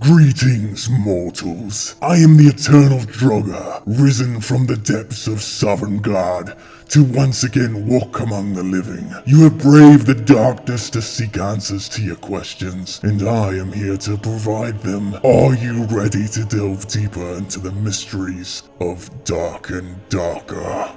Greetings, mortals. I am the Eternal Draugr, risen from the depths of Sovngarde to once again walk among the living. You have braved the darkness to seek answers to your questions, and I am here to provide them. Are you ready to delve deeper into the mysteries of Dark and Darker?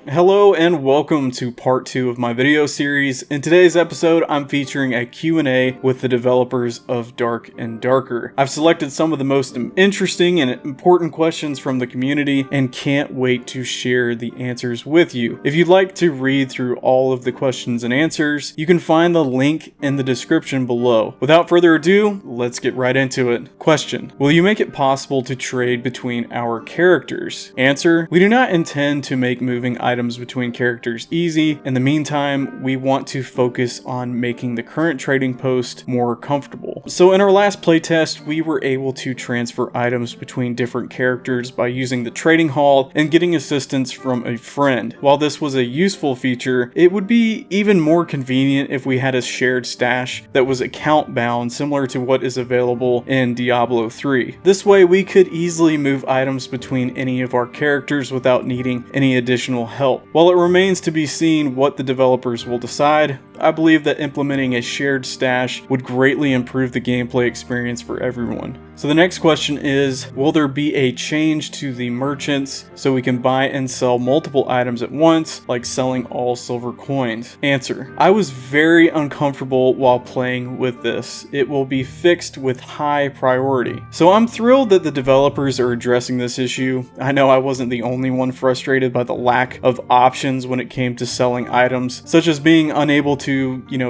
Hello and welcome to part 2 of my video series. In today's episode, I'm featuring a Q&A with the developers of Dark and Darker. I've selected some of the most interesting and important questions from the community and can't wait to share the answers with you. If you'd like to read through all of the questions and answers, you can find the link in the description below. Without further ado, let's get right into it. Question: will you make it possible to trade between our characters? Answer: we do not intend to make moving items between characters easy. In the meantime, we want to focus on making the current trading post more comfortable. So in our last playtest, we were able to transfer items between different characters by using the trading hall and getting assistance from a friend. While this was a useful feature, it would be even more convenient if we had a shared stash that was account bound, similar to what is available in Diablo 3. This way we could easily move items between any of our characters without needing any additional help. While it remains to be seen what the developers will decide, I believe that implementing a shared stash would greatly improve the gameplay experience for everyone. So the next question is, will there be a change to the merchants so we can buy and sell multiple items at once, like selling all silver coins? Answer: I was very uncomfortable while playing with this. It will be fixed with high priority. So I'm thrilled that the developers are addressing this issue. I know I wasn't the only one frustrated by the lack of options when it came to selling items, such as being unable to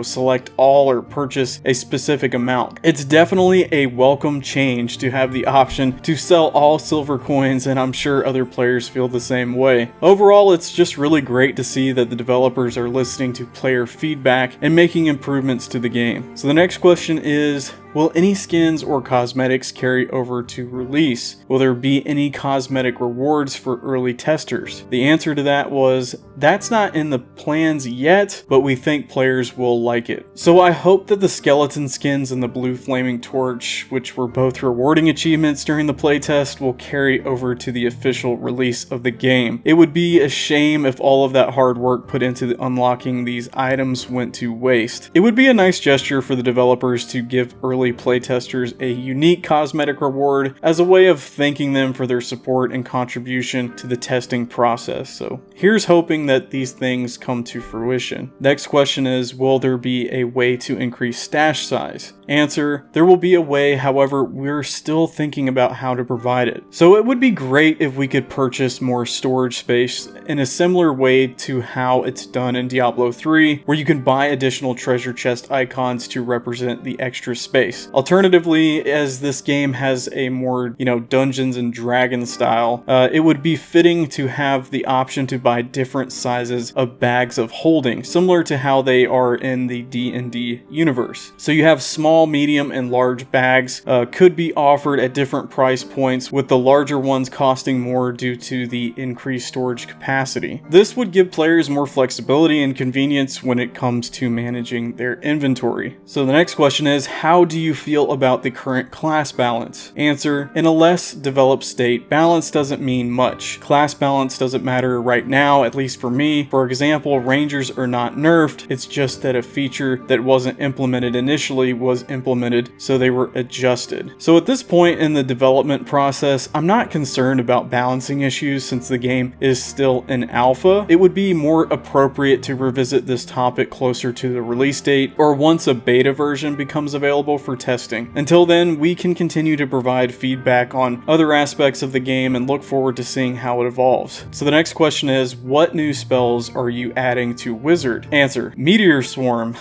select all or purchase a specific amount. It's definitely a welcome change to have the option to sell all silver coins, and I'm sure other players feel the same way. Overall, it's just really great to see that the developers are listening to player feedback and making improvements to the game. So the next question is, will any skins or cosmetics carry over to release? Will there be any cosmetic rewards for early testers? The answer to that was, that's not in the plans yet, but we think players will like it. So I hope that the skeleton skins and the blue flaming torch, which were both rewarding achievements during the playtest, will carry over to the official release of the game. It would be a shame if all of that hard work put into unlocking these items went to waste. It would be a nice gesture for the developers to give early playtesters a unique cosmetic reward as a way of thanking them for their support and contribution to the testing process. So here's hoping that these things come to fruition. Next question is, will there be a way to increase stash size? Answer: there will be a way, however, we're still thinking about how to provide it. So it would be great if we could purchase more storage space in a similar way to how it's done in Diablo 3, where you can buy additional treasure chest icons to represent the extra space. Alternatively, as this game has a more, Dungeons and Dragons style, it would be fitting to have the option to buy different sizes of bags of holding, similar to how they are in the D&D universe. So you have small, medium, and large bags could be offered at different price points, with the larger ones costing more due to the increased storage capacity. This would give players more flexibility and convenience when it comes to managing their inventory. So the next question is, how do you feel about the current class balance? Answer: in a less developed state, balance doesn't mean much. Class balance doesn't matter right now, at least for me. For example, rangers are not nerfed, it's just that a feature that wasn't implemented initially was implemented, so they were adjusted. So at this point in the development process, I'm not concerned about balancing issues since the game is still in alpha. It would be more appropriate to revisit this topic closer to the release date, or once a beta version becomes available for testing. Until then, we can continue to provide feedback on other aspects of the game and look forward to seeing how it evolves. So the next question is, what new spells are you adding to Wizard? Answer: Meteor Swarm.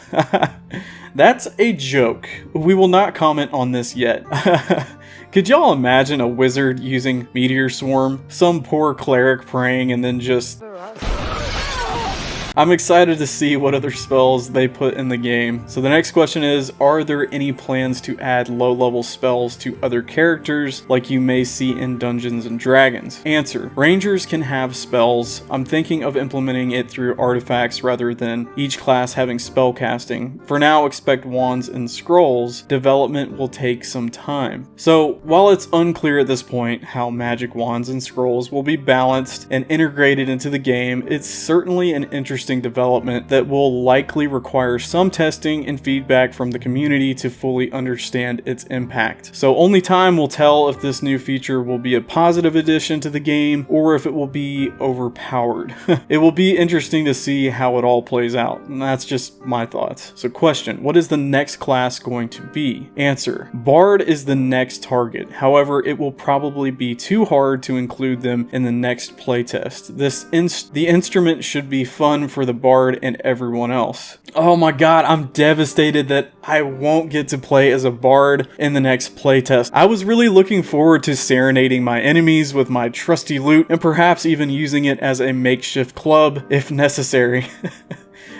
That's a joke. We will not comment on this yet. Could y'all imagine a wizard using Meteor Swarm? Some poor cleric praying and then just I'm excited to see what other spells they put in the game. So the next question is, are there any plans to add low-level spells to other characters like you may see in Dungeons and Dragons? Answer: Rangers can have spells. I'm thinking of implementing it through artifacts rather than each class having spell casting. For now, expect wands and scrolls. Development will take some time. So while it's unclear at this point how magic wands and scrolls will be balanced and integrated into the game, it's certainly an interesting development that will likely require some testing and feedback from the community to fully understand its impact. So only time will tell if this new feature will be a positive addition to the game or if it will be overpowered. It will be interesting to see how it all plays out, and that's just my thoughts. So question: what is the next class going to be? Answer: Bard is the next target. However, it will probably be too hard to include them in the next playtest. The instrument should be fun for the Bard and everyone else. Oh my god, I'm devastated that I won't get to play as a Bard in the next playtest. I was really looking forward to serenading my enemies with my trusty lute and perhaps even using it as a makeshift club if necessary.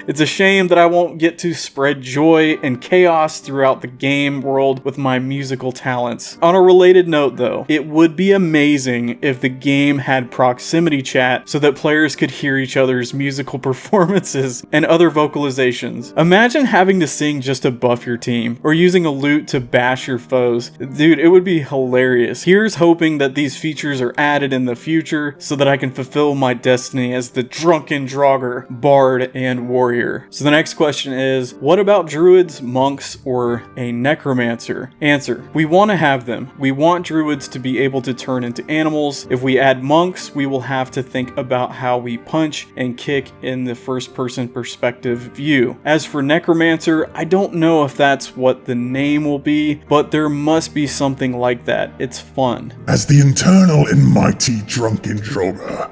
It's a shame that I won't get to spread joy and chaos throughout the game world with my musical talents. On a related note though, it would be amazing if the game had proximity chat so that players could hear each other's musical performances and other vocalizations. Imagine having to sing just to buff your team, or using a lute to bash your foes. Dude, it would be hilarious. Here's hoping that these features are added in the future so that I can fulfill my destiny as the drunken Draugr, Bard, and Warrior. So the next question is, what about druids, monks, or a necromancer? Answer: we want to have them. We want druids to be able to turn into animals. If we add monks, we will have to think about how we punch and kick in the first-person perspective view. As for necromancer, I don't know if that's what the name will be, but there must be something like that. It's fun. As the eternal and mighty drunken Draugr,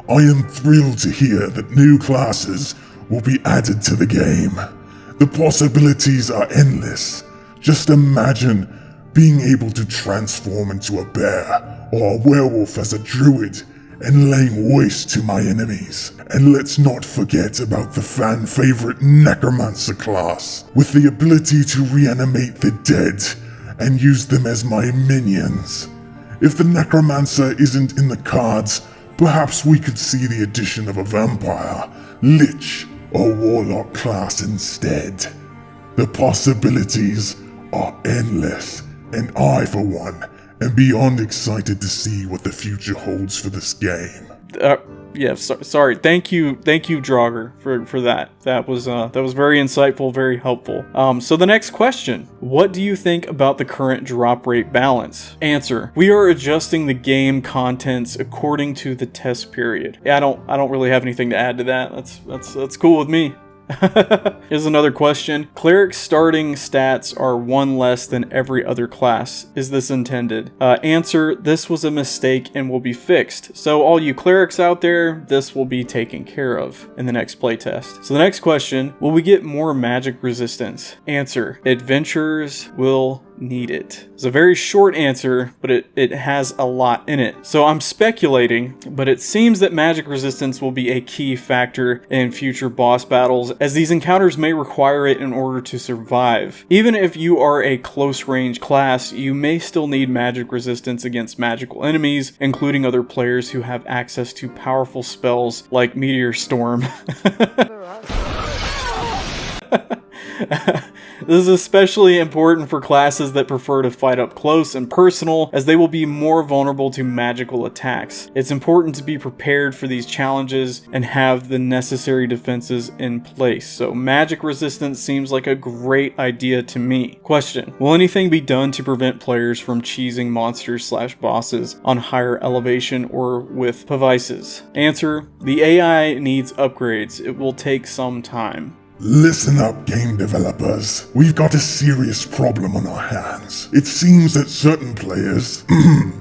I am thrilled to hear that new classes will be added to the game. The possibilities are endless. Just imagine being able to transform into a bear or a werewolf as a druid and laying waste to my enemies. And let's not forget about the fan favorite Necromancer class, with the ability to reanimate the dead and use them as my minions. If the Necromancer isn't in the cards, perhaps we could see the addition of a vampire, lich, or warlock class instead. The possibilities are endless, and I, for one, am beyond excited to see what the future holds for this game. Sorry. Thank you, Draugr, for that. That was very insightful, very helpful. So the next question: what do you think about the current drop rate balance? Answer: we are adjusting the game contents according to the test period. Yeah, I don't really have anything to add to that. That's cool with me. Here's another question. Cleric starting stats are 1 less than every other class. Is this intended? Answer: this was a mistake and will be fixed. So all you clerics out there, this will be taken care of in the next playtest. So the next question: will we get more magic resistance? Answer: adventurers will need it. It's a very short answer, but it has a lot in it. So I'm speculating, but it seems that magic resistance will be a key factor in future boss battles, as these encounters may require it in order to survive. Even if you are a close range class, you may still need magic resistance against magical enemies, including other players who have access to powerful spells like Meteor Storm. This is especially important for classes that prefer to fight up close and personal, as they will be more vulnerable to magical attacks. It's important to be prepared for these challenges and have the necessary defenses in place. So magic resistance seems like a great idea to me. Question: will anything be done to prevent players from cheesing monsters/bosses on higher elevation or with Pavises? Answer: the AI needs upgrades. It will take some time. Listen up, game developers. We've got a serious problem on our hands. It seems that certain players,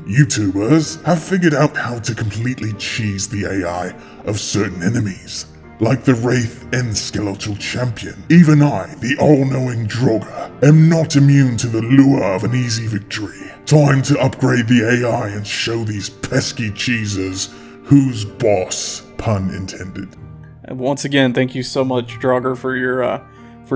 YouTubers, have figured out how to completely cheese the AI of certain enemies, like the Wraith and Skeletal Champion. Even I, the all-knowing Draugr, am not immune to the lure of an easy victory. Time to upgrade the AI and show these pesky cheesers who's boss, pun intended. And once again, thank you so much, Draugr, for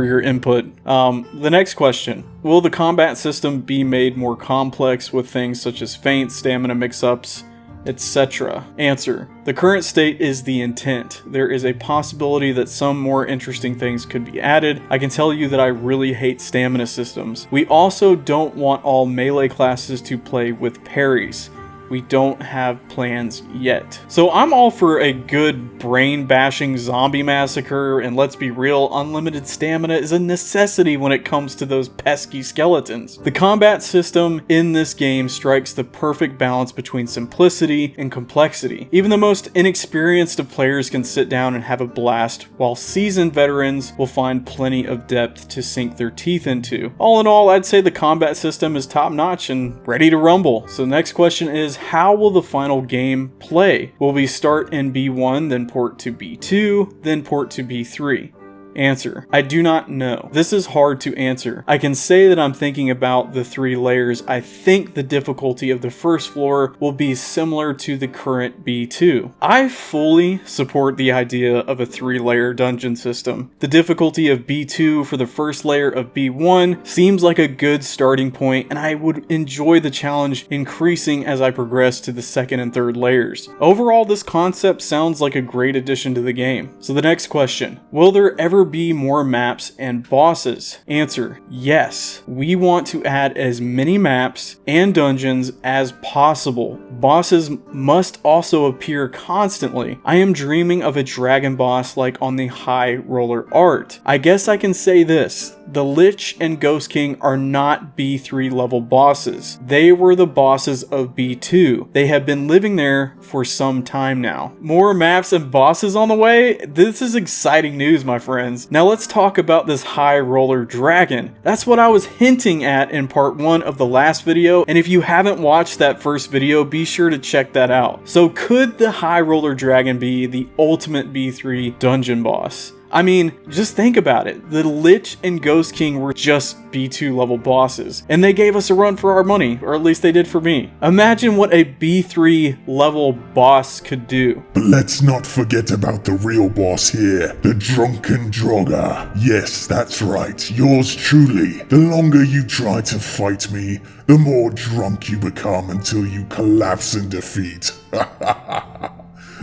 your input. The next question. Will the combat system be made more complex with things such as feints, stamina mix-ups, etc.? Answer. The current state is the intent. There is a possibility that some more interesting things could be added. I can tell you that I really hate stamina systems. We also don't want all melee classes to play with parries. We don't have plans yet. So I'm all for a good brain-bashing zombie massacre, and let's be real, unlimited stamina is a necessity when it comes to those pesky skeletons. The combat system in this game strikes the perfect balance between simplicity and complexity. Even the most inexperienced of players can sit down and have a blast, while seasoned veterans will find plenty of depth to sink their teeth into. All in all, I'd say the combat system is top-notch and ready to rumble. So the next question is, how will the final game play? Will we start in B1, then port to B2, then port to B3? Answer. I do not know. This is hard to answer. I can say that I'm thinking about the 3 layers. I think the difficulty of the first floor will be similar to the current B2. I fully support the idea of a 3-layer dungeon system. The difficulty of B2 for the first layer of B1 seems like a good starting point, and I would enjoy the challenge increasing as I progress to the second and third layers. Overall, this concept sounds like a great addition to the game. So the next question. Will there ever be more maps and bosses? Answer. Yes. We want to add as many maps and dungeons as possible. Bosses must also appear constantly. I am dreaming of a dragon boss like on the High Roller art. I guess I can say this. The Lich and Ghost King are not B3 level bosses. They were the bosses of B2. They have been living there for some time now. More maps and bosses on the way? This is exciting news, my friends. Now let's talk about this High Roller Dragon. That's what I was hinting at in part 1 of the last video, and if you haven't watched that first video, be sure to check that out. So could the High Roller Dragon be the ultimate B3 dungeon boss? I mean, just think about it. The Lich and Ghost King were just B2 level bosses, and they gave us a run for our money, or at least they did for me. Imagine what a B3 level boss could do. But let's not forget about the real boss here, the Drunken Draugr. Yes, that's right, yours truly. The longer you try to fight me, the more drunk you become until you collapse in defeat.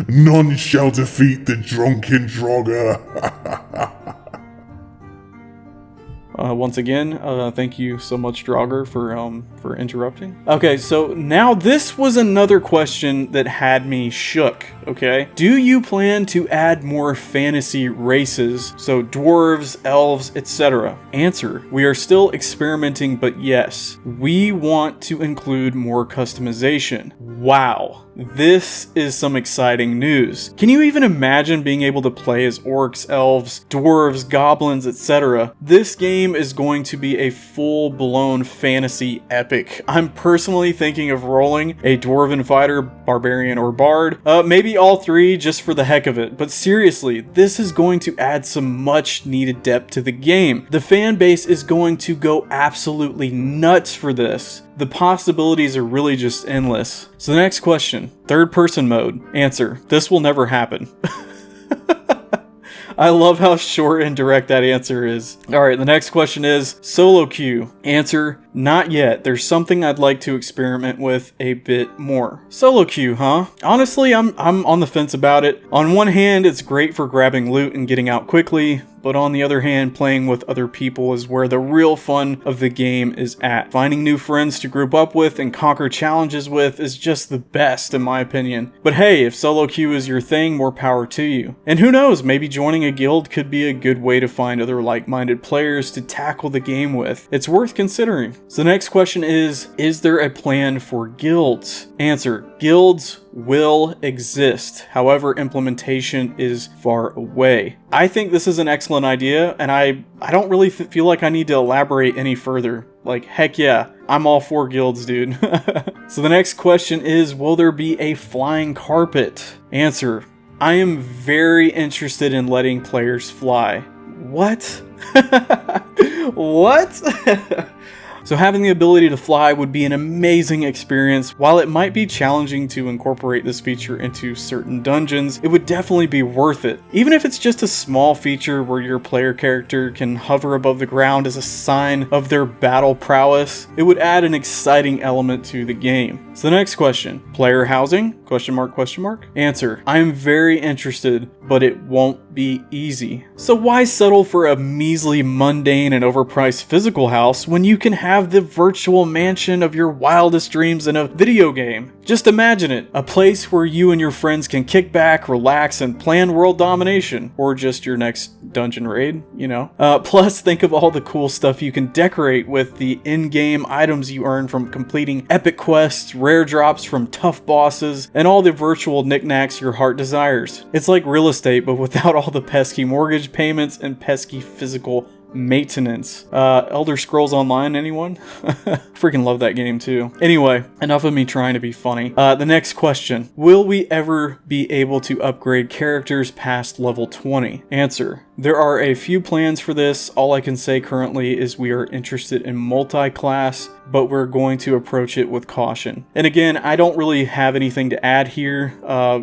None shall defeat the Drunken Draugr. Once again, thank you so much, Draugr, for interrupting. Okay, so now this was another question that had me shook, okay? Do you plan to add more fantasy races, so dwarves, elves, etc.? Answer, we are still experimenting, but yes, we want to include more customization. Wow. This is some exciting news. Can you even imagine being able to play as orcs, elves, dwarves, goblins, etc.? This game is going to be a full-blown fantasy epic. I'm personally thinking of rolling a dwarven fighter, barbarian, or bard. Maybe all 3 just for the heck of it. But seriously, this is going to add some much-needed depth to the game. The fan base is going to go absolutely nuts for this. The possibilities are really just endless. So the next question, third person mode. Answer, this will never happen. I love how short and direct that answer is. Alright, the next question is solo queue. Answer, not yet. There's something I'd like to experiment with a bit more. Solo queue, huh? Honestly, I'm on the fence about it. On one hand, it's great for grabbing loot and getting out quickly, but on the other hand, playing with other people is where the real fun of the game is at. Finding new friends to group up with and conquer challenges with is just the best in my opinion. But hey, if solo queue is your thing, more power to you. And who knows, maybe joining a guild could be a good way to find other like-minded players to tackle the game with. It's worth considering. So the next question is there a plan for guilds? Answer, guilds will exist. However, implementation is far away. I think this is an excellent idea, and I don't really feel like I need to elaborate any further. Like, heck yeah, I'm all for guilds, dude. So the next question is, will there be a flying carpet? Answer, I am very interested in letting players fly. What? What? So having the ability to fly would be an amazing experience. While it might be challenging to incorporate this feature into certain dungeons, it would definitely be worth it. Even if it's just a small feature where your player character can hover above the ground as a sign of their battle prowess, it would add an exciting element to the game. So the next question, player housing? Question mark, question mark? Answer, I am very interested, but it won't be easy. So why settle for a measly, mundane, and overpriced physical house when you can have the virtual mansion of your wildest dreams in a video game? Just imagine it, a place where you and your friends can kick back, relax, and plan world domination, or just your next dungeon raid, you know? Plus, think of all the cool stuff you can decorate with the in-game items you earn from completing epic quests, rare drops from tough bosses, and all the virtual knickknacks your heart desires. It's like real estate, but without all the pesky mortgage payments and pesky physical maintenance. Elder Scrolls Online, anyone? Freaking love that game too. Anyway, enough of me trying to be funny. The next question. Will we ever be able to upgrade characters past level 20? Answer. There are a few plans for this. All I can say currently is we are interested in multi-class, but we're going to approach it with caution. And again, I don't really have anything to add here.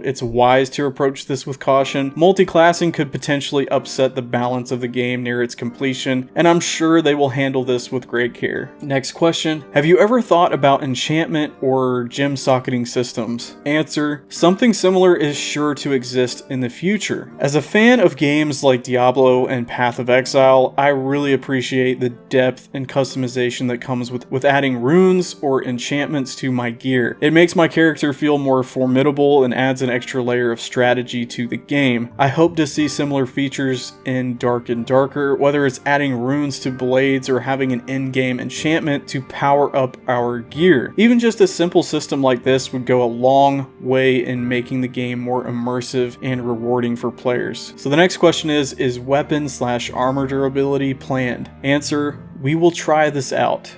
It's wise to approach this with caution. Multi-classing could potentially upset the balance of the game near its completion, and I'm sure they will handle this with great care. Next question. Have you ever thought about enchantment or gem socketing systems? Answer. Something similar is sure to exist in the future. As a fan of games like Diablo and Path of Exile, I really appreciate the depth and customization that comes with adding runes or enchantments to my gear. It makes my character feel more formidable and adds an extra layer of strategy to the game. I hope to see similar features in Dark and Darker, whether it's adding runes to blades or having an in-game enchantment to power up our gear. Even just a simple system like this would go a long way in making the game more immersive and rewarding for players. So the next question is weapon/armor durability planned? Answer, we will try this out.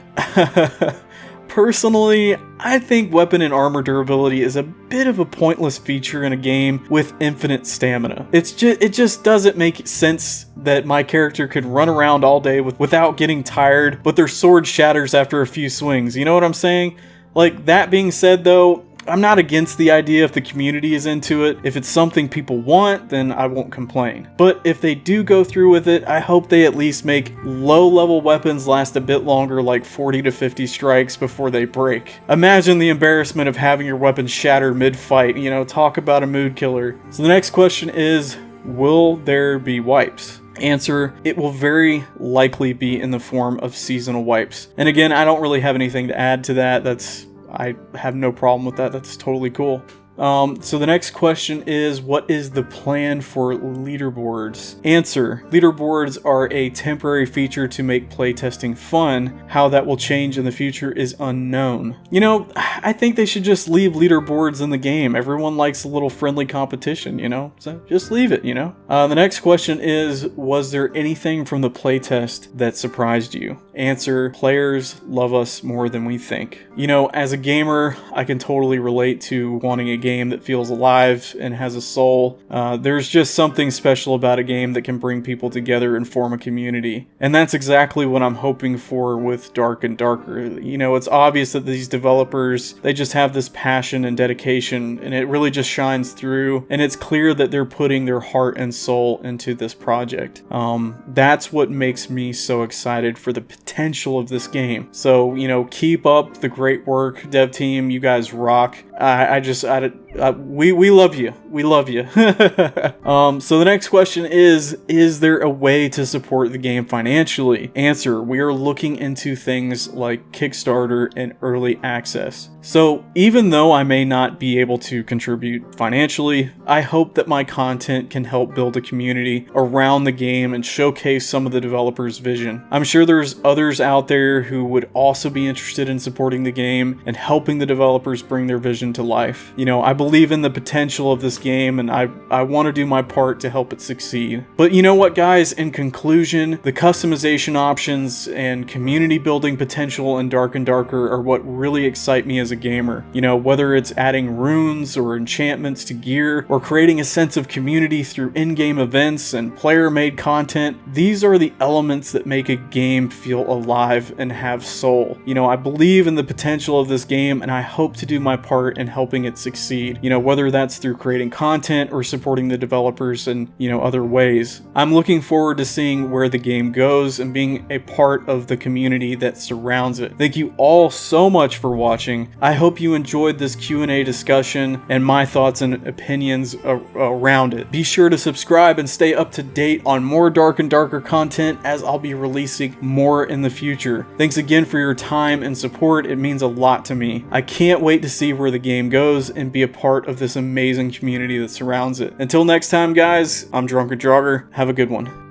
Personally, I think weapon and armor durability is a bit of a pointless feature in a game with infinite stamina. It just doesn't make sense that my character could run around all day without getting tired, but their sword shatters after a few swings. You know what I'm saying? Like, that being said though, I'm not against the idea if the community is into it. If it's something people want, then I won't complain. But if they do go through with it, I hope they at least make low-level weapons last a bit longer, like 40 to 50 strikes before they break. Imagine the embarrassment of having your weapon shattered mid-fight, you know, talk about a mood killer. So the next question is, will there be wipes? Answer, it will very likely be in the form of seasonal wipes. And again, I don't really have anything to add to that. I have no problem with that. That's totally cool. So the next question is, what is the plan for leaderboards? Answer, leaderboards are a temporary feature to make playtesting fun. How that will change in the future is unknown. You know, I think they should just leave leaderboards in the game. Everyone likes a little friendly competition, you know? So just leave it, you know? The next question is, was there anything from the playtest that surprised you? Answer, players love us more than we think. You know, as a gamer, I can totally relate to wanting a game that feels alive and has a soul. There's just something special about a game that can bring people together and form a community. And that's exactly what I'm hoping for with Dark and Darker. You know, it's obvious that these developers, they just have this passion and dedication, and it really just shines through, and it's clear that they're putting their heart and soul into this project. That's what makes me so excited for the potential of this game. So, you know, keep up the great work, dev team. You guys rock. We love you. We love you. So the next question is there a way to support the game financially? Answer, we are looking into things like Kickstarter and early access. So even though I may not be able to contribute financially, I hope that my content can help build a community around the game and showcase some of the developers' vision. I'm sure there's others out there who would also be interested in supporting the game and helping the developers bring their vision vision to life. You know, I believe in the potential of this game, and I want to do my part to help it succeed. But you know what, guys? In conclusion, the customization options and community building potential in Dark and Darker are what really excite me as a gamer. You know, whether it's adding runes or enchantments to gear, or creating a sense of community through in-game events and player-made content, these are the elements that make a game feel alive and have soul. You know, I believe in the potential of this game, and I hope to do my part in helping it succeed. You know, whether that's through creating content or supporting the developers in, you know, other ways. I'm looking forward to seeing where the game goes and being a part of the community that surrounds it. Thank you all so much for watching. I hope you enjoyed this Q&A discussion and my thoughts and opinions around it. Be sure to subscribe and stay up to date on more Dark and Darker content, as I'll be releasing more in the future. Thanks again for your time and support. It means a lot to me. I can't wait to see where the game goes and be a part of this amazing community that surrounds it. Until next time, guys, I'm Drunken Draugr. Have a good one.